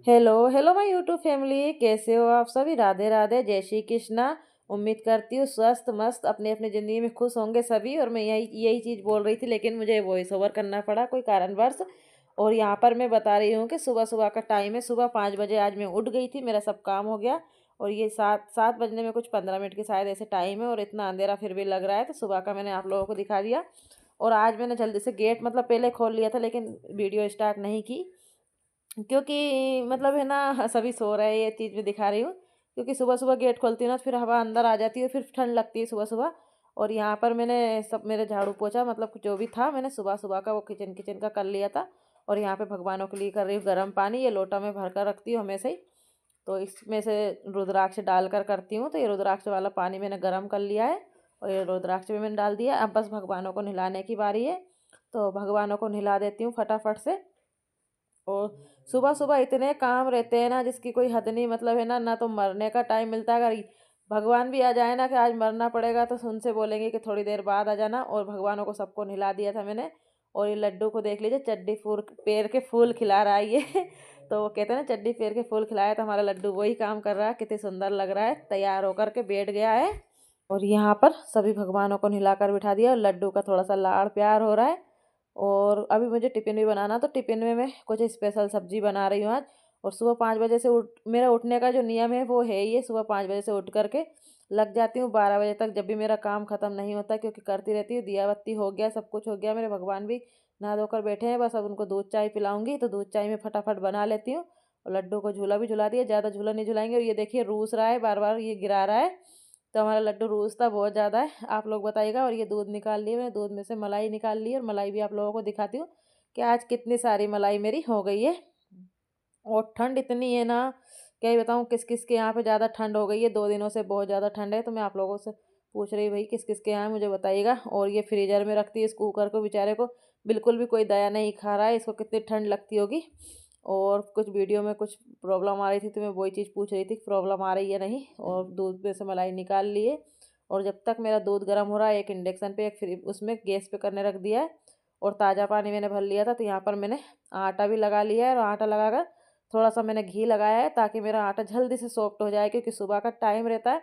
Hello hello my YouTube family, कैसे हो आप सभी। राधे राधे, जय श्री कृष्णा। उम्मीद करती हूँ स्वस्थ मस्त अपने अपने ज़िंदगी में खुश होंगे सभी। और मैं यही यही चीज़ बोल रही थी, लेकिन मुझे वॉइस ओवर करना पड़ा कोई कारणवश। और यहाँ पर मैं बता रही हूँ कि सुबह सुबह का टाइम है, सुबह 5 बजे आज मैं उठ गई थी, मेरा सब काम हो गया। और ये सात सात बजने में कुछ 15 मिनट की शायद ऐसे टाइम है, और इतना अंधेरा फिर भी लग रहा है, तो सुबह का मैंने आप लोगों को दिखा दिया। और आज मैंने जल्दी से गेट मतलब पहले खोल लिया था, लेकिन वीडियो स्टार्ट नहीं की, क्योंकि मतलब है ना सभी सो रहे हैं, ये चीज़ मैं दिखा रही हूँ। क्योंकि सुबह सुबह गेट खोलती हूँ ना, तो फिर हवा अंदर आ जाती है, फिर ठंड लगती है सुबह सुबह। और यहाँ पर मैंने सब मेरे झाड़ू पोछा मतलब जो भी था, मैंने सुबह सुबह का वो किचन किचन का कर लिया था। और यहाँ पे भगवानों के लिए कर रही हूँ गर्म पानी, ये लोटा में भर कर रखती हूँ हमेशा ही। तो इसमें से रुद्राक्ष डालकर करती हूँ, तो ये रुद्राक्ष वाला पानी मैंने गर्म कर लिया है। और ये रुद्राक्ष भी मैंने डाल दिया, अब बस भगवानों को नहलाने की बारी है। तो भगवानों को नहला देती हूँ फटाफट से। और सुबह सुबह इतने काम रहते हैं ना, जिसकी कोई हद नहीं, मतलब है ना, ना तो मरने का टाइम मिलता है। अगर भगवान भी आ जाए ना कि आज मरना पड़ेगा, तो उनसे बोलेंगे कि थोड़ी देर बाद आ जाना। और भगवानों को सबको नहला दिया था मैंने। और ये लड्डू को देख लीजिए, चड्डी फूल पैर के फूल खिला रहा है ये तो वो कहते हैं ना, चड्डी पैर के फूल खिलाया, तो हमारा लड्डू वही काम कर रहा है। कितनी सुंदर लग रहा है, तैयार होकर के बैठ गया है। और यहाँ पर सभी भगवानों को नहलाकर बिठा दिया, और लड्डू का थोड़ा सा लाड़ प्यार हो रहा है। और अभी मुझे टिफ़िन भी बनाना, तो टिफ़िन में मैं कुछ स्पेशल सब्जी बना रही हूँ आज। और सुबह 5 बजे से उठ मेरा उठने का जो नियम है वो है ये, सुबह 5 बजे से उठ करके लग जाती हूँ 12 बजे तक, जब भी मेरा काम ख़त्म नहीं होता, क्योंकि करती रहती हूँ। दिया बत्ती हो गया, सब कुछ हो गया, मेरे भगवान भी नहा धोकर बैठे हैं, बस अब उनको दूध चाय पिलाऊंगी। तो दूध चाय में फटाफट बना लेती हूँ। और लड्डू को झूला भी झुला दिया, ज़्यादा झूला नहीं झुलाएंगे। और ये देखिए रूस रहा है, बार बार ये गिरा रहा है। तो हमारा लड्डू रूसता बहुत ज़्यादा है, आप लोग बताइएगा। और ये दूध निकाल लिए मैंने, दूध में से मलाई निकाल ली, और मलाई भी आप लोगों को दिखाती हूँ कि आज कितनी सारी मलाई मेरी हो गई है। और ठंड इतनी है ना, क्या ही बताऊँ, किस किस के यहाँ पे ज़्यादा ठंड हो गई है, 2 दिनों से बहुत ज़्यादा ठंड है। तो मैं आप लोगों से पूछ रही भाई, किस किस के यहाँ है, मुझे बताइएगा। और ये फ्रीजर में रखती है इस कुकर को, बेचारे को बिल्कुल भी कोई दया नहीं खा रहा है, इसको कितनी ठंड लगती होगी। और कुछ वीडियो में कुछ प्रॉब्लम आ रही थी, तो मैं वही चीज़ पूछ रही थी प्रॉब्लम आ रही है नहीं। और दूध में से मलाई निकाल लिए। और जब तक मेरा दूध गर्म हो रहा है, एक इंडक्शन पे, एक फ्री उसमें गैस पे करने रख दिया है। और ताज़ा पानी मैंने भर लिया था, तो यहाँ पर मैंने आटा भी लगा लिया है। और आटा लगाकर थोड़ा सा मैंने घी लगाया है, ताकि मेरा आटा जल्दी से सॉफ्ट हो जाए, क्योंकि सुबह का टाइम रहता है।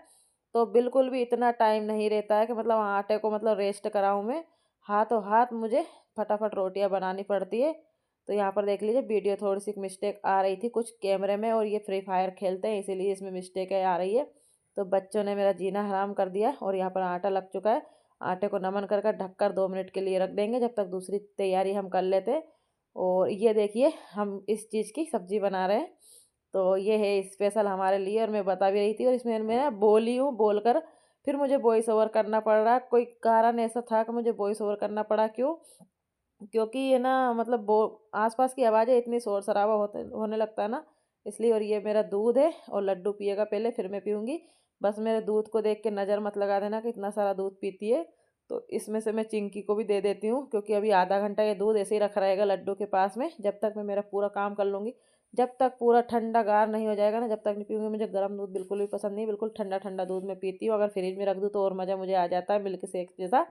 तो बिल्कुल भी इतना टाइम नहीं रहता है कि मतलब आटे को मतलब रेस्ट कराऊँ मैं। हाथों हाथ मुझे फटाफट रोटियां बनानी पड़ती है। तो यहाँ पर देख लीजिए, वीडियो थोड़ी सी मिस्टेक आ रही थी कुछ कैमरे में, और ये फ्री फायर खेलते हैं इसीलिए इसमें मिस्टेक आ रही है। तो बच्चों ने मेरा जीना हराम कर दिया। और यहाँ पर आटा लग चुका है, आटे को नमन कर कर ढककर 2 मिनट के लिए रख देंगे, जब तक दूसरी तैयारी हम कर लेते हैं। और ये देखिए, हम इस चीज़ की सब्ज़ी बना रहे हैं। तो ये है स्पेशल हमारे लिए, और मैं बता भी रही थी। और इसमें मैं ना बोली हूँ, बोलकर फिर मुझे वॉइस ओवर करना पड़ रहा है। कोई कारण ऐसा था कि मुझे वॉइस ओवर करना पड़ा, क्यों? क्योंकि ये ना मतलब वो आसपास की आवाज़ें इतनी शोर शराबा होते होने लगता है ना, इसलिए। और ये मेरा दूध है, और लड्डू पिएगा पहले, फिर मैं पीऊँगी। बस मेरे दूध को देख के नज़र मत लगा देना कि इतना सारा दूध पीती है। तो इसमें से मैं चिंकी को भी दे देती हूँ, क्योंकि अभी आधा घंटा ये दूध ऐसे ही रखा रहेगा लड्डू के पास में, जब तक मैं मेरा पूरा काम कर लूँगी। जब तक पूरा ठंडा गार नहीं हो जाएगा ना, जब तक नहीं पीऊँगी। मुझे गर्म दूध बिल्कुल भी पसंद नहीं, बिल्कुल ठंडा ठंडा दूध मैं पीती हूँ। अगर फ्रिज में रख दूँ तो और मज़ा मुझे आ जाता है, मिल्क शेक जैसा।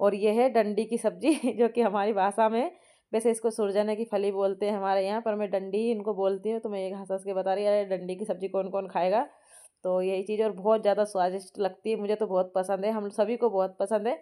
और ये है डंडी की सब्जी जो कि हमारी भाषा में, वैसे इसको सुरजने की फली बोलते हैं हमारे यहाँ, पर मैं डंडी ही इनको बोलती हूँ। तो मैं एक हंस हंस के बता रही है, अरे डंडी की सब्जी कौन कौन खाएगा। तो यही चीज़, और बहुत ज़्यादा स्वादिष्ट लगती है, मुझे तो बहुत पसंद है, हम सभी को बहुत पसंद है।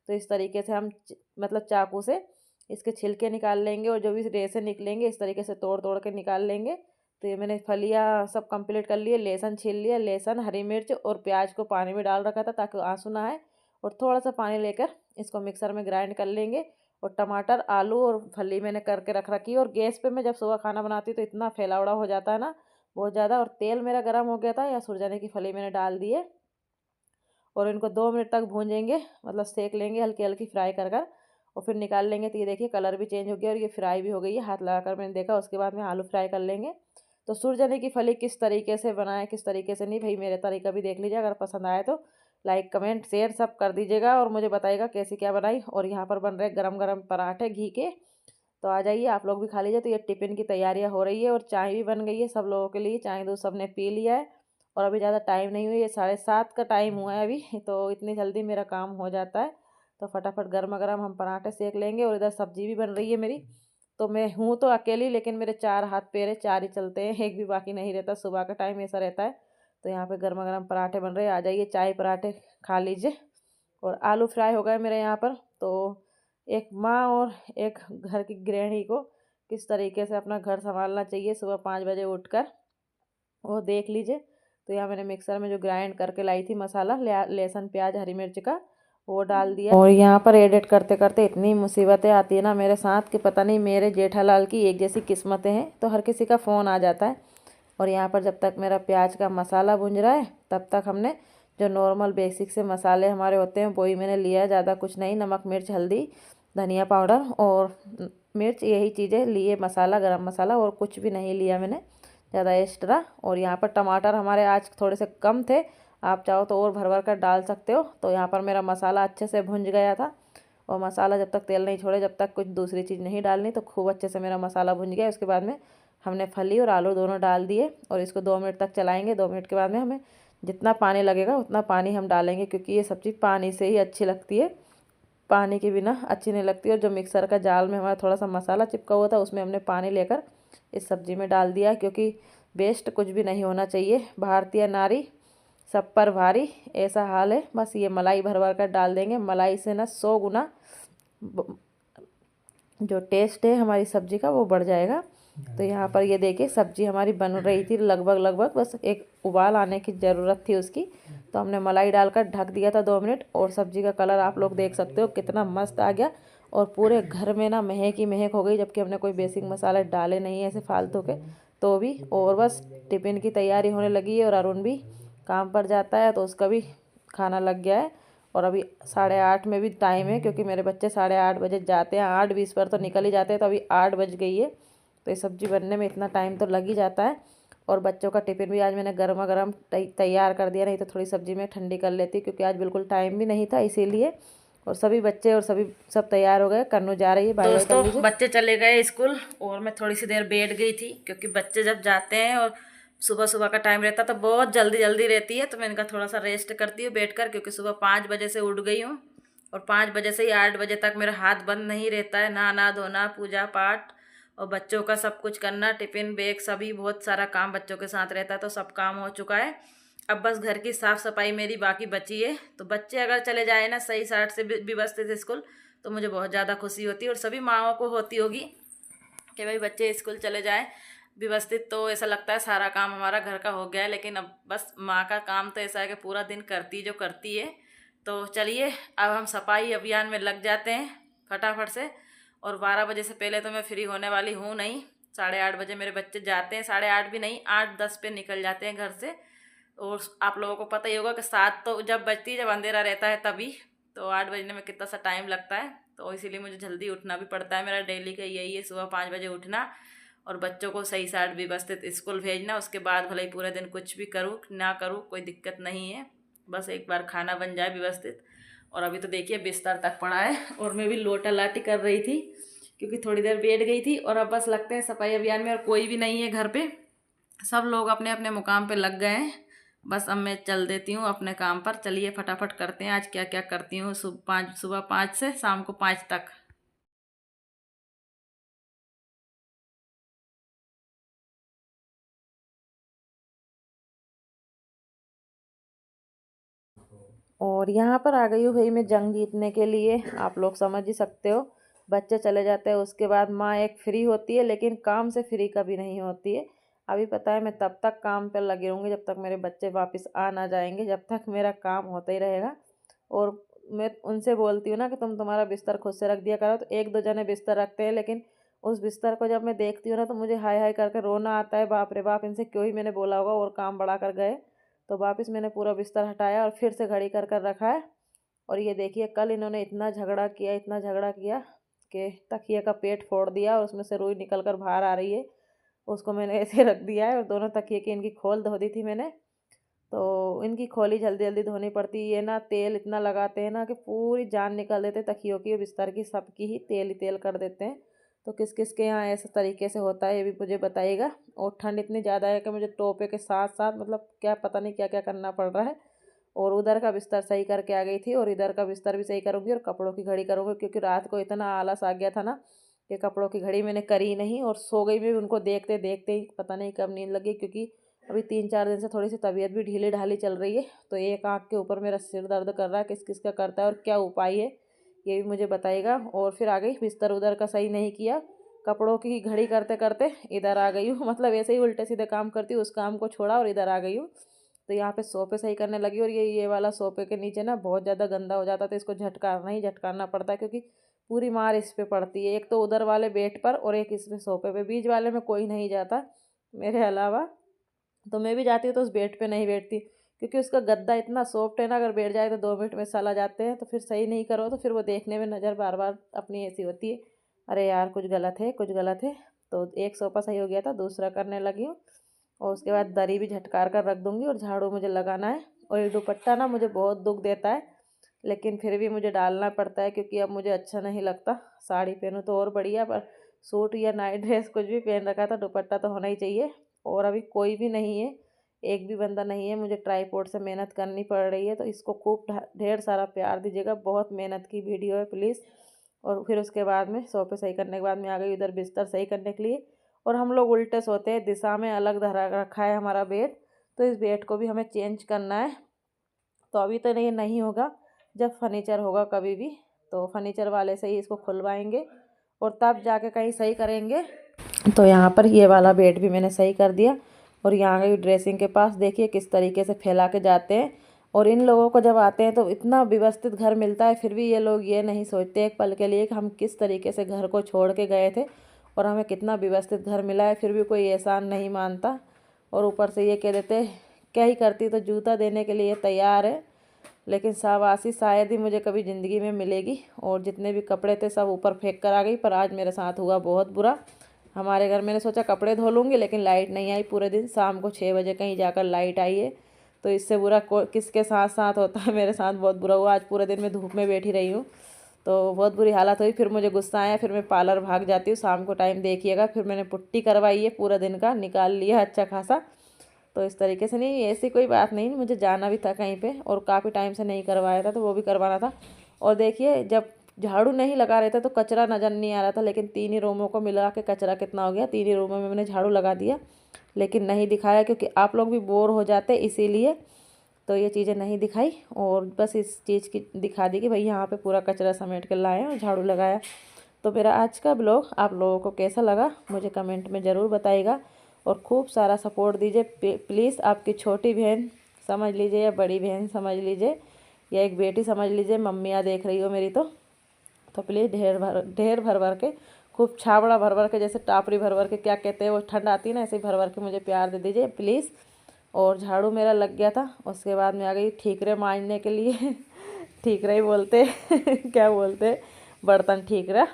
तो इस तरीके से हम मतलब चाकू से इसके छिलके निकाल लेंगे, और जो भी रेसे निकलेंगे इस तरीके से तोड़ तोड़ के निकाल लेंगे। तो ये मैंने फलियाँ सब कंप्लीट कर लिए, लहसुन छील लिया, लहसुन, हरी मिर्च और प्याज को पानी में डाल रखा था ताकि आंसू ना आए। और थोड़ा सा पानी लेकर इसको मिक्सर में ग्राइंड कर लेंगे। और टमाटर, आलू और फली मैंने करके रख रखी है। और गैस पे मैं जब सुबह खाना बनाती हूँ तो इतना फैलावड़ा हो जाता है ना, बहुत ज़्यादा। और तेल मेरा गर्म हो गया था, या सुरजाने की फली मैंने डाल दी है। और इनको 2 मिनट तक भूंजेंगे, मतलब सेक लेंगे हल्की हल्की फ्राई कर कर। और फिर निकाल लेंगे। तो ये देखिए, कलर भी चेंज हो गया, और ये फ्राई भी हो गई है, हाथ लगाकर मैंने देखा। उसके बाद में आलू फ्राई कर लेंगे। तो सुरजने की फली किस तरीके से बनाएं, किस तरीके से नहीं, भाई मेरे तरीका भी देख लीजिए। अगर पसंद आए तो लाइक कमेंट शेयर सब कर दीजिएगा, और मुझे बताइएगा कैसी क्या बनाई। और यहाँ पर बन रहे गरम गरम पराठे घी के। तो आ जाइए, आप लोग भी खा लीजिए। तो ये टिफ़िन की तैयारियाँ हो रही है, और चाय भी बन गई है सब लोगों के लिए, चाय दूध सबने पी लिया है। और अभी ज़्यादा टाइम नहीं हुई है, 7:30 का टाइम हुआ है अभी तो इतनी जल्दी मेरा काम हो जाता है। तो फटाफट गर्मा गर्म हम पराठे सेक लेंगे, और इधर सब्जी भी बन रही है मेरी। तो मैं हूँ तो अकेली, लेकिन मेरे 4 हाथ पैर है, 4 ही चलते हैं, एक भी बाकी नहीं रहता। सुबह का टाइम ऐसा रहता है। तो यहाँ पे गर्मा-गर्म पराठे बन रहे हैं, आ जाइए चाय पराठे खा लीजिए। और आलू फ्राई हो गए मेरे यहाँ पर। तो एक माँ और एक घर की गृहिणी को किस तरीके से अपना घर सँभालना चाहिए सुबह 5 बजे उठकर, वो देख लीजिए। तो यहाँ मैंने मिक्सर में जो ग्राइंड करके लाई थी मसाला, लहसुन प्याज हरी मिर्च का, वो डाल दिया। और यहाँ पर एडिट करते करते इतनी मुसीबतें आती है ना मेरे साथ कि पता नहीं मेरे जेठालाल की एक जैसी किस्मतें हैं। तो हर किसी का फ़ोन आ जाता है। और यहाँ पर जब तक मेरा प्याज का मसाला भुन रहा है, तब तक हमने जो नॉर्मल बेसिक से मसाले हमारे होते हैं वही मैंने लिया, ज़्यादा कुछ नहीं। नमक मिर्च हल्दी धनिया पाउडर और मिर्च, यही चीज़ें लिए, मसाला गरम मसाला, और कुछ भी नहीं लिया मैंने ज़्यादा एक्स्ट्रा। और यहाँ पर टमाटर हमारे आज थोड़े से कम थे, आप चाहो तो और भर भर कर डाल सकते हो। तो यहाँ पर मेरा मसाला अच्छे से भुंज गया था। और मसाला जब तक तेल नहीं छोड़े, जब तक कुछ दूसरी चीज़ नहीं डालनी, तो खूब अच्छे से मेरा मसाला भुंज गया। उसके बाद में हमने फली और आलू दोनों डाल दिए और इसको 2 मिनट तक चलाएंगे। 2 मिनट के बाद में हमें जितना पानी लगेगा उतना पानी हम डालेंगे, क्योंकि ये सब्ज़ी पानी से ही अच्छी लगती है, पानी के बिना अच्छी नहीं लगती। और जो मिक्सर का जाल में हमारा थोड़ा सा मसाला चिपका हुआ था, उसमें हमने पानी लेकर इस सब्ज़ी में डाल दिया, क्योंकि वेस्ट कुछ भी नहीं होना चाहिए। भारतीय नारी सब पर भारी, ऐसा हाल है। बस ये मलाई भर भर कर डाल देंगे। मलाई से ना 100 गुना जो टेस्ट है हमारी सब्ज़ी का वो बढ़ जाएगा। तो यहाँ पर ये देखिए सब्ज़ी हमारी बन रही थी लगभग लगभग, बस एक उबाल आने की ज़रूरत थी उसकी। तो हमने मलाई डालकर ढक दिया था 2 मिनट। और सब्ज़ी का कलर आप लोग देख सकते हो कितना मस्त आ गया। और पूरे घर में ना महक ही महक हो गई, जबकि हमने कोई बेसिक मसाले डाले नहीं है ऐसे फालतू के। तो भी और बस टिफ़िन की तैयारी होने लगी है। और अरुण भी काम पर जाता है तो उसका भी खाना लग गया है। और अभी 8:30 में भी टाइम है, क्योंकि मेरे बच्चे 8:30 बजे जाते हैं, 8:20 पर तो निकल ही जाते हैं। तो अभी 8 बज गई है। तो ये सब्ज़ी बनने में इतना टाइम तो लग ही जाता है। और बच्चों का टिफ़िन भी आज मैंने गर्मा गर्म तैयार कर दिया, नहीं तो थोड़ी सब्ज़ी में ठंडी कर लेती, क्योंकि आज बिल्कुल टाइम भी नहीं था इसीलिए। और सभी बच्चे और सभी सब तैयार हो गए, कन्नू जा रही है। बाय बाय कर लीजिए। बच्चे चले गए स्कूल और मैं थोड़ी सी देर बैठ गई थी, क्योंकि बच्चे जब जाते हैं और सुबह सुबह का टाइम रहता तो बहुत जल्दी जल्दी रहती है। तो मैं इनका थोड़ा सा रेस्ट करती हूँ बैठ कर, क्योंकि सुबह 5 बजे से उठ गई हूँ। और 5 बजे से ही 8 बजे तक मेरा हाथ बंद नहीं रहता है। नहाना धोना, पूजा पाठ और बच्चों का सब कुछ करना, टिफ़िन बैग सभी बहुत सारा काम बच्चों के साथ रहता है। तो सब काम हो चुका है। अब बस घर की साफ़ सफाई मेरी बाकी बची है। तो बच्चे अगर चले जाए ना सही साट से व्यवस्थित स्कूल, तो मुझे बहुत ज़्यादा खुशी होती है। और सभी माँओं को होती होगी कि भाई बच्चे स्कूल चले जाएँ व्यवस्थित, तो ऐसा लगता है सारा काम हमारा घर का हो गया है। लेकिन अब बस माँ का काम तो ऐसा है कि पूरा दिन करती जो करती है। तो चलिए अब हम सफाई अभियान में लग जाते हैं फटाफट से। और 12 बजे से पहले तो मैं फ्री होने वाली हूँ नहीं। 8:30 बजे मेरे बच्चे जाते हैं, 8:30 भी नहीं, 8:10 पे निकल जाते हैं घर से। और आप लोगों को पता ही होगा कि 7 तो जब बजती है, जब अंधेरा रहता है तभी। तो 8 बजने में कितना सा टाइम लगता है। तो इसीलिए मुझे जल्दी उठना भी पड़ता है। मेरा डेली का यही है, सुबह 5 बजे उठना और बच्चों को सही साट व्यवस्थित स्कूल भेजना। उसके बाद भले ही पूरे दिन कुछ भी करूँ ना करूँ कोई दिक्कत नहीं है, बस एक बार खाना बन जाए व्यवस्थित। और अभी तो देखिए बिस्तर तक पड़ा है और मैं भी लोटा लाटी कर रही थी, क्योंकि थोड़ी देर बैठ गई थी। और अब बस लगते हैं सफाई अभियान में। और कोई भी नहीं है घर पे, सब लोग अपने अपने मुकाम पे लग गए हैं। बस अब मैं चल देती हूँ अपने काम पर। चलिए फटाफट करते हैं आज क्या क्या करती हूँ सुबह 5 से शाम को 5 तक। और यहाँ पर आ गई हूँ भाई मैं जंग जीतने के लिए, आप लोग समझ ही सकते हो। बच्चे चले जाते हैं उसके बाद माँ एक फ्री होती है, लेकिन काम से फ्री कभी नहीं होती है। अभी पता है मैं तब तक काम पर लगी रहूँगी जब तक मेरे बच्चे वापस आ ना जाएंगे, जब तक मेरा काम होता ही रहेगा। और मैं उनसे बोलती हूँ ना कि तुम तुम्हारा बिस्तर खुद से रख दिया करो, तो एक दो जने बिस्तर रखते हैं, लेकिन उस बिस्तर को जब मैं देखती हूँ ना तो मुझे हाय हाय करके रोना आता है। बाप रे बाप, इनसे क्यों ही मैंने बोला होगा और काम बढ़ा कर गए। तो वापस मैंने पूरा बिस्तर हटाया और फिर से घड़ी कर कर रखा है। और ये देखिए कल इन्होंने इतना झगड़ा किया, इतना झगड़ा किया कि तकिए का पेट फोड़ दिया और उसमें से रुई निकल कर बाहर आ रही है। उसको मैंने ऐसे रख दिया है। और दोनों तकिए की इनकी खोल धो दी थी मैंने। तो इनकी खोली जल्दी जल्दी धोनी पड़ती है। ये ना तेल इतना लगाते हैं ना कि पूरी जान निकाल देते, तकियों की बिस्तर की सबकी ही तेल ही तेल कर देते हैं। तो किस किस के यहाँ ऐसे तरीके से होता है ये भी मुझे बताइएगा। और ठंड इतनी ज़्यादा है कि मुझे टोपे के साथ साथ मतलब क्या पता नहीं क्या क्या करना पड़ रहा है। और उधर का बिस्तर सही करके आ गई थी और इधर का बिस्तर भी सही करूँगी और कपड़ों की घड़ी करूँगी, क्योंकि रात को इतना आलस आ गया था ना कि कपड़ों की घड़ी मैंने करी नहीं और सो गई भी उनको देखते देखते ही। पता नहीं कब नींद लगी, क्योंकि अभी 3-4 दिन से थोड़ी सी तबीयत भी ढीली ढाली चल रही है। तो एक आँख के ऊपर मेरा सिर दर्द कर रहा है, किस किस का करता है और क्या उपाय है ये भी मुझे बताइएगा। और फिर आ गई, बिस्तर उधर का सही नहीं किया, कपड़ों की घड़ी करते करते इधर आ गई हूँ। मतलब ऐसे ही उल्टे सीधे काम करती हूँ, उस काम को छोड़ा और इधर आ गई हूँ। तो यहाँ पे सोफे सही करने लगी, और ये वाला सोफे के नीचे ना बहुत ज़्यादा गंदा हो जाता, तो इसको झटकारना पड़ता है, क्योंकि पूरी मार इस पे पड़ती है। एक तो उधर वाले बेड पर और एक इस पे सोफे पे, बीच वाले में कोई नहीं जाता मेरे अलावा। तो मैं भी जाती हूँ तो उस बेड पे नहीं बैठती, क्योंकि उसका गद्दा इतना सॉफ्ट है ना, अगर बैठ जाए तो 2 मिनट में सला जाते हैं। तो फिर सही नहीं करो तो फिर वो देखने में नज़र बार बार अपनी ऐसी होती है, अरे यार कुछ गलत है कुछ गलत है। तो एक सोफ़ा सही हो गया था, दूसरा करने लगी हूँ। और उसके बाद दरी भी झटकार कर रख दूँगी, और झाड़ू मुझे लगाना है। और ये दुपट्टा ना मुझे बहुत दुख देता है, लेकिन फिर भी मुझे डालना पड़ता है, क्योंकि अब मुझे अच्छा नहीं लगता। साड़ी पहनूँ तो और बढ़िया, पर सूट या नाइट ड्रेस कुछ भी पहन रखा था, दुपट्टा तो होना ही चाहिए। और अभी कोई भी नहीं है, एक भी बंदा नहीं है, मुझे ट्राईपोड से मेहनत करनी पड़ रही है। तो इसको खूब ढेर सारा प्यार दीजिएगा, बहुत मेहनत की वीडियो है प्लीज़। और फिर उसके बाद में सोफे सही करने के बाद में आ गई उधर बिस्तर सही करने के लिए। और हम लोग उल्टे सोते हैं, दिशा में अलग धरा रखा है हमारा बेड, तो इस बेड को भी हमें चेंज करना है। तो अभी तो नहीं होगा, जब फर्नीचर होगा कभी भी, तो फर्नीचर वाले से ही इसको खुलवाएंगे और तब जाके कहीं सही करेंगे। तो यहाँ पर ये वाला बेड भी मैंने सही कर दिया। और यहाँ गई ड्रेसिंग के पास, देखिए किस तरीके से फैला के जाते हैं। और इन लोगों को जब आते हैं तो इतना व्यवस्थित घर मिलता है, फिर भी ये लोग ये नहीं सोचते एक पल के लिए कि हम किस तरीके से घर को छोड़ के गए थे और हमें कितना व्यवस्थित घर मिला है, फिर भी कोई एहसान नहीं मानता। और ऊपर से ये कह देते क्या ही करती तो जूता देने के लिए तैयार है। लेकिन शाबाशी शायद ही मुझे कभी ज़िंदगी में मिलेगी। और जितने भी कपड़े थे सब ऊपर फेंक कर आ गई, पर आज मेरे साथ हुआ बहुत बुरा। हमारे घर मैंने सोचा कपड़े धो लूँगी, लेकिन लाइट नहीं आई पूरे दिन। शाम को 6 बजे कहीं जाकर लाइट आई है। तो इससे बुरा किसके साथ साथ होता है, मेरे साथ बहुत बुरा हुआ। आज पूरे दिन मैं धूप में बैठी रही हूँ, तो बहुत बुरी हालत हुई। फिर मुझे गुस्सा आया, फिर मैं पार्लर भाग जाती हूँ, शाम को टाइम देखिएगा। फिर मैंने पुट्टी करवाई है, पूरा दिन का निकाल लिया अच्छा खासा। तो इस तरीके से नहीं, ऐसी कोई बात नहीं, मुझे जाना भी था कहीं पे और काफ़ी टाइम से नहीं करवाया था, तो वो भी करवाना था। और देखिए जब झाड़ू नहीं लगा रहे थे तो कचरा नज़र नहीं आ रहा था, लेकिन 3 ही रूमों को मिला के कचरा कितना हो गया। 3 ही रूमों में मैंने झाड़ू लगा दिया, लेकिन नहीं दिखाया, क्योंकि आप लोग भी बोर हो जाते इसीलिए। तो ये चीज़ें नहीं दिखाई, और बस इस चीज़ की दिखा दी कि भाई यहाँ पे पूरा कचरा समेट कर लाए और झाड़ू लगाया। तो मेरा आज का ब्लॉग आप लोगों को कैसा लगा मुझे कमेंट में ज़रूर बताइएगा, और खूब सारा सपोर्ट दीजिए प्लीज़। आपकी छोटी बहन समझ लीजिए या बड़ी बहन समझ लीजिए या एक बेटी समझ लीजिए, मम्मियाँ देख रही हो मेरी, तो प्लीज़ ढेर भर भर के, खूब छाबड़ा भर भर के, जैसे टापरी भर भर के क्या कहते हैं वो ठंड आती है ना, ऐसे ही भर भर के मुझे प्यार दे दीजिए प्लीज़। और झाड़ू मेरा लग गया था, उसके बाद में आ गई ठीकरे मांजने के लिए ठीकरे ही बोलते क्या बोलते, बर्तन ठीकरा।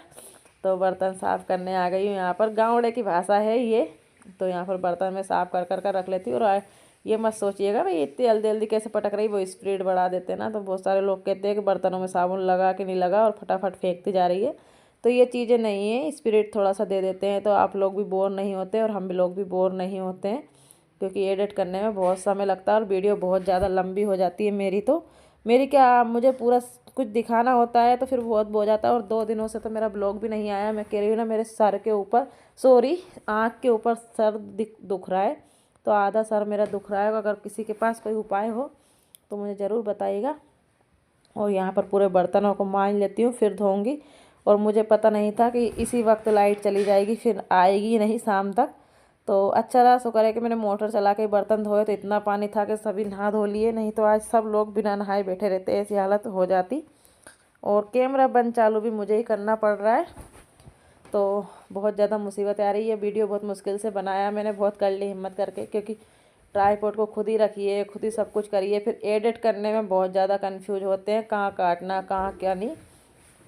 तो बर्तन साफ़ करने आ गई हूँ। यहाँ पर गाँवड़े की भाषा है ये। तो यहाँ पर बर्तन में साफ़ कर रख लेती हूँ। और ये मत सोचिएगा भाई इतनी जल्दी जल्दी कैसे पटक रही, वो स्पीड बढ़ा देते हैं ना, तो बहुत सारे लोग कहते हैं कि बर्तनों में साबुन लगा कि नहीं लगा और फटाफट फेंकती जा रही है। तो ये चीज़ें नहीं है, स्पिरिट थोड़ा सा दे देते हैं तो आप लोग भी बोर नहीं होते और हम भी लोग भी बोर नहीं होते हैं, क्योंकि एडिट करने में बहुत समय लगता है और वीडियो बहुत ज़्यादा लंबी हो जाती है मेरी। तो मेरी क्या, मुझे पूरा कुछ दिखाना होता है तो फिर बहुत हो जाता है। और 2 दिनों से तो मेरा ब्लॉग भी नहीं आया। मैं कह रही हूँ ना, मेरे सर के ऊपर, सॉरी आँख के ऊपर सर दुख रहा है, तो आधा सर मेरा दुख रहा है। अगर किसी के पास कोई उपाय हो तो मुझे ज़रूर बताइएगा। और यहाँ पर पूरे बर्तनों को मांज लेती हूँ, फिर धोऊंगी। और मुझे पता नहीं था कि इसी वक्त लाइट चली जाएगी, फिर आएगी नहीं शाम तक। तो अच्छा रहा, शुक्र है कि मैंने मोटर चला के बर्तन धोए, तो इतना पानी था कि सभी नहा धो लिए, नहीं तो आज सब लोग बिना नहाए बैठे रहते, ऐसी हालत हो जाती। और कैमरा बंद चालू भी मुझे ही करना पड़ रहा है, तो बहुत ज़्यादा मुसीबत आ रही है। वीडियो बहुत मुश्किल से बनाया मैंने, बहुत कर ली हिम्मत करके, क्योंकि ट्राईपॉड को खुद ही रखिए, खुद ही सब कुछ करिए, फिर एडिट करने में बहुत ज़्यादा कंफ्यूज होते हैं, कहाँ काटना कहाँ क्या नहीं।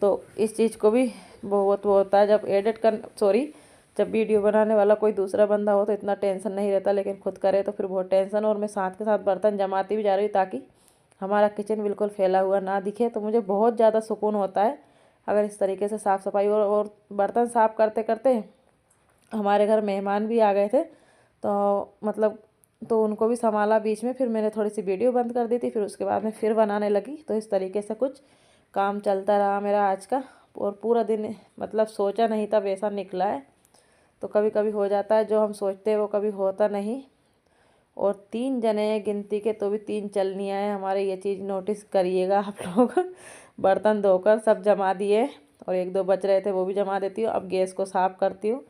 तो इस चीज़ को भी बहुत वो होता है, जब जब वीडियो बनाने वाला कोई दूसरा बंदा हो तो इतना टेंशन नहीं रहता, लेकिन खुद करे तो फिर बहुत टेंशन। और मैं साथ के साथ बर्तन जमाती भी जा रही हूँ, ताकि हमारा किचन बिल्कुल फैला हुआ ना दिखे। तो मुझे बहुत ज़्यादा सुकून होता है अगर इस तरीके से साफ़ सफाई। और बर्तन साफ़ करते करते हमारे घर मेहमान भी आ गए थे, तो मतलब तो उनको भी संभाला बीच में, फिर मैंने थोड़ी सी वीडियो बंद कर दी थी, फिर उसके बाद में फिर बनाने लगी। तो इस तरीके से कुछ काम चलता रहा मेरा आज का। और पूरा दिन मतलब सोचा नहीं था वैसा निकला है। तो कभी कभी हो जाता है, जो हम सोचते हैं वो कभी होता नहीं। और 3 जने हैं गिनती के, तो भी 3 चलनियाँ हैं हमारे, ये चीज़ नोटिस करिएगा आप लोग। बर्तन धोकर सब जमा दिए और 1-2 बच रहे थे वो भी जमा देती हूँ। अब गैस को साफ़ करती हूँ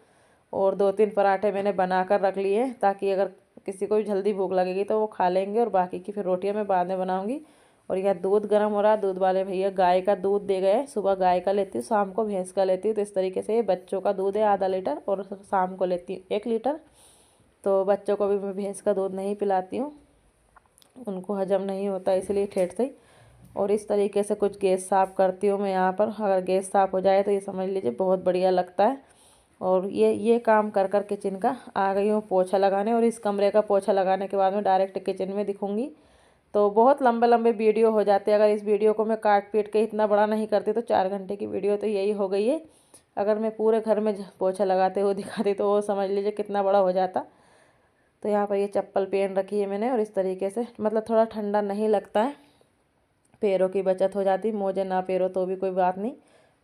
और 2-3 पराठे मैंने बना कर रख लिए ताकि अगर किसी को भी जल्दी भूख लगेगी तो वो खा लेंगे, और बाकी की फिर रोटियाँ मैं बाद में बनाऊँगी। और यह दूध गर्म हो रहा है, दूध वाले भैया गाय का दूध दे गए। सुबह गाय का लेती हूँ, शाम को भैंस का लेती हूँ। तो इस तरीके से ये बच्चों का दूध है आधा लीटर, और शाम को लेती हूँ 1 लीटर। तो बच्चों को भी मैं भैंस का दूध नहीं पिलाती हूँ, उनको हजम नहीं होता इसलिए ठेठ से। और इस तरीके से कुछ गैस साफ़ करती हूँ मैं यहाँ पर। अगर गैस साफ़ हो जाए तो ये समझ लीजिए बहुत बढ़िया लगता है। और ये काम कर कर किचन का आ गई हूँ पोछा लगाने, और इस कमरे का पोछा लगाने के बाद मैं डायरेक्ट किचन में दिखूँगी। तो बहुत लंबे लंबे वीडियो हो जाते हैं। अगर इस वीडियो को मैं काट पीट के इतना बड़ा नहीं करती तो 4 घंटे की वीडियो तो यही हो गई है। अगर मैं पूरे घर में पोछा लगाते हुए दिखाती तो वो समझ लीजिए कितना बड़ा हो जाता। तो यहाँ पर ये चप्पल पहन रखी है मैंने, और इस तरीके से मतलब थोड़ा ठंडा नहीं लगता है, पैरों की बचत हो जाती। मोजे ना पैरों तो भी कोई बात नहीं।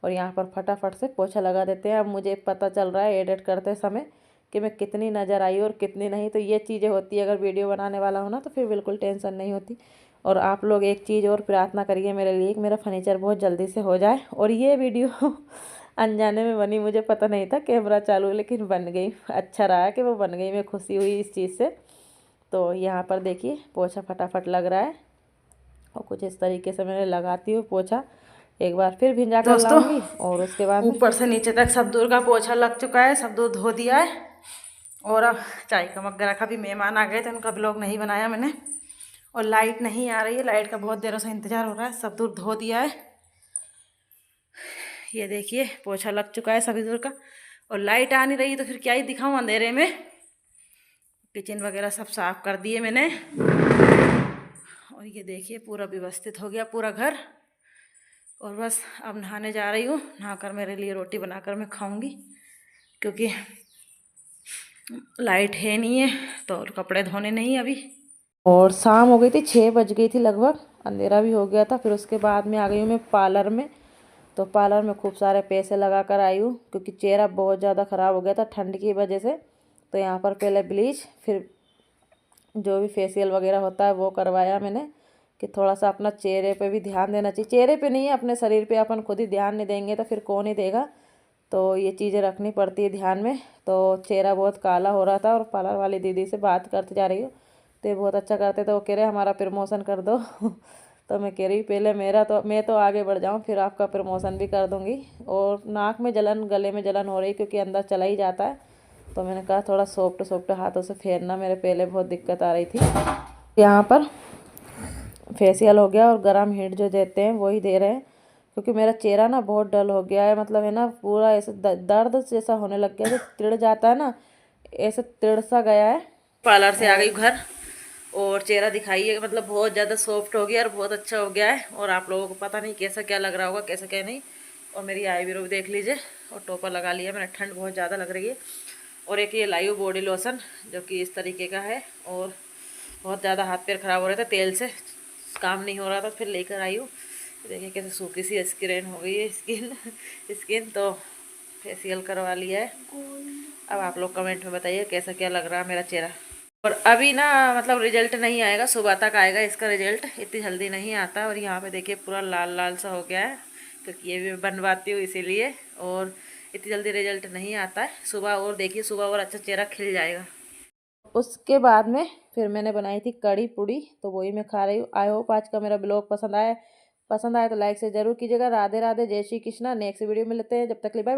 और यहाँ पर फटाफट से पोछा लगा देते हैं। अब मुझे पता चल रहा है एडिट करते समय कि मैं कितनी नज़र आई और कितनी नहीं। तो ये चीज़ें होती है, अगर वीडियो बनाने वाला हो ना तो फिर बिल्कुल टेंशन नहीं होती। और आप लोग एक चीज़ और प्रार्थना करिए मेरे लिए कि मेरा फर्नीचर बहुत जल्दी से हो जाए। और ये वीडियो अनजाने में बनी, मुझे पता नहीं था कैमरा चालू, लेकिन बन गई। अच्छा रहा कि वो बन गई, मैं खुशी हुई इस चीज़ से। तो यहाँ पर देखिए पोछा फटाफट लग रहा है, और कुछ इस तरीके से मैंने लगाती हूँ पोछा। एक बार फिर भिंजा कर लाऊंगी, और उसके बाद ऊपर से नीचे तक सब दूर का पोछा लग चुका है, सब दूर धो दिया है। और अब चाय का मग रखा, भी मेहमान आ गए थे, उनका ब्लॉग नहीं बनाया मैंने। और लाइट नहीं आ रही है, लाइट का बहुत देरों से इंतज़ार हो रहा है। सब दूर धो दिया है, ये देखिए पोछा लग चुका है सभी दूर का। और लाइट आ नहीं रही तो फिर क्या ही दिखाऊँ अंधेरे में। किचन वगैरह सब साफ कर दिए मैंने, और ये देखिए पूरा व्यवस्थित हो गया पूरा घर। और बस अब नहाने जा रही हूँ, नहाकर मेरे लिए रोटी बनाकर मैं खाऊंगी, क्योंकि लाइट है नहीं है तो और कपड़े धोने नहीं अभी। और शाम हो गई थी, 6 बज गई थी लगभग, अंधेरा भी हो गया था। फिर उसके बाद में आ गई हूँ मैं पार्लर में। तो पार्लर में खूब सारे पैसे लगा कर आई हूँ, क्योंकि चेहरा बहुत ज़्यादा ख़राब हो गया था ठंड की वजह से। तो यहाँ पर पहले ब्लीच, फिर जो भी फेशियल वगैरह होता है वो करवाया मैंने, कि थोड़ा सा अपना चेहरे पे भी ध्यान देना चाहिए। चेहरे पे नहीं, अपने शरीर पे अपन खुद ही ध्यान नहीं देंगे तो फिर कौन ही देगा। तो ये चीज़ें रखनी पड़ती है ध्यान में। तो चेहरा बहुत काला हो रहा था, और पार्लर वाली दीदी से बात करते जा रही हूँ, तो ये बहुत अच्छा करते, तो वो कह रहे हमारा प्रमोशन कर दो। तो मैं कह रही पहले मेरा, तो मैं तो आगे बढ़ जाऊँ फिर आपका प्रमोशन भी कर दूँगी। और नाक में जलन, गले में जलन हो रही, क्योंकि अंदर चला ही जाता है। तो मैंने कहा थोड़ा सॉफ्ट सॉफ्ट हाथों से फेरना, मेरे पहले बहुत दिक्कत आ रही थी। यहाँ पर फेशियल हो गया, और गर्म हीट जो देते हैं वही दे रहे हैं, क्योंकि मेरा चेहरा ना बहुत डल हो गया है। मतलब है ना, पूरा ऐसे दर्द जैसा होने लग गया, जैसे तिड़ जाता है ना, ऐसे तिड़ सा गया है। पार्लर से आ गई घर, और चेहरा दिखाइए, मतलब बहुत ज़्यादा सॉफ्ट हो गया और बहुत अच्छा हो गया है। और आप लोगों को पता नहीं कैसा क्या लग रहा होगा, कैसा क्या नहीं। और मेरी आईब्रो भी देख लीजिए, और टोपर लगा लिया मैंने, ठंड बहुत ज़्यादा लग रही है। और एक ये लाई हूँ बॉडी लोशन, जो कि इस तरीके का है। और बहुत ज़्यादा हाथ पैर ख़राब हो रहे थे, तेल से काम नहीं हो रहा था, फिर लेकर आई हूँ। देखिए कैसे सूखी सी स्किन हो गई है, स्किन तो फेशियल करवा लिया है। अब आप लोग कमेंट में बताइए कैसा क्या लग रहा है मेरा चेहरा। और अभी ना मतलब रिजल्ट नहीं आएगा, सुबह तक आएगा इसका रिजल्ट, इतनी जल्दी नहीं आता। और यहाँ पे देखिए पूरा लाल लाल सा हो गया है, क्योंकि ये भी बनवाती हूँ इसीलिए। और इतनी जल्दी रिजल्ट नहीं आता है, सुबह और देखिए सुबह और अच्छा चेहरा खिल जाएगा। उसके बाद में फिर मैंने बनाई थी कड़ी पूड़ी, तो वही मैं खा रही हूँ। आई होप आज का मेरा ब्लॉग पसंद आया तो लाइक से ज़रूर कीजिएगा। राधे राधे, जय श्री कृष्णा। नेक्स्ट वीडियो में मिलते हैं, जब तक के लिए बाय बाय।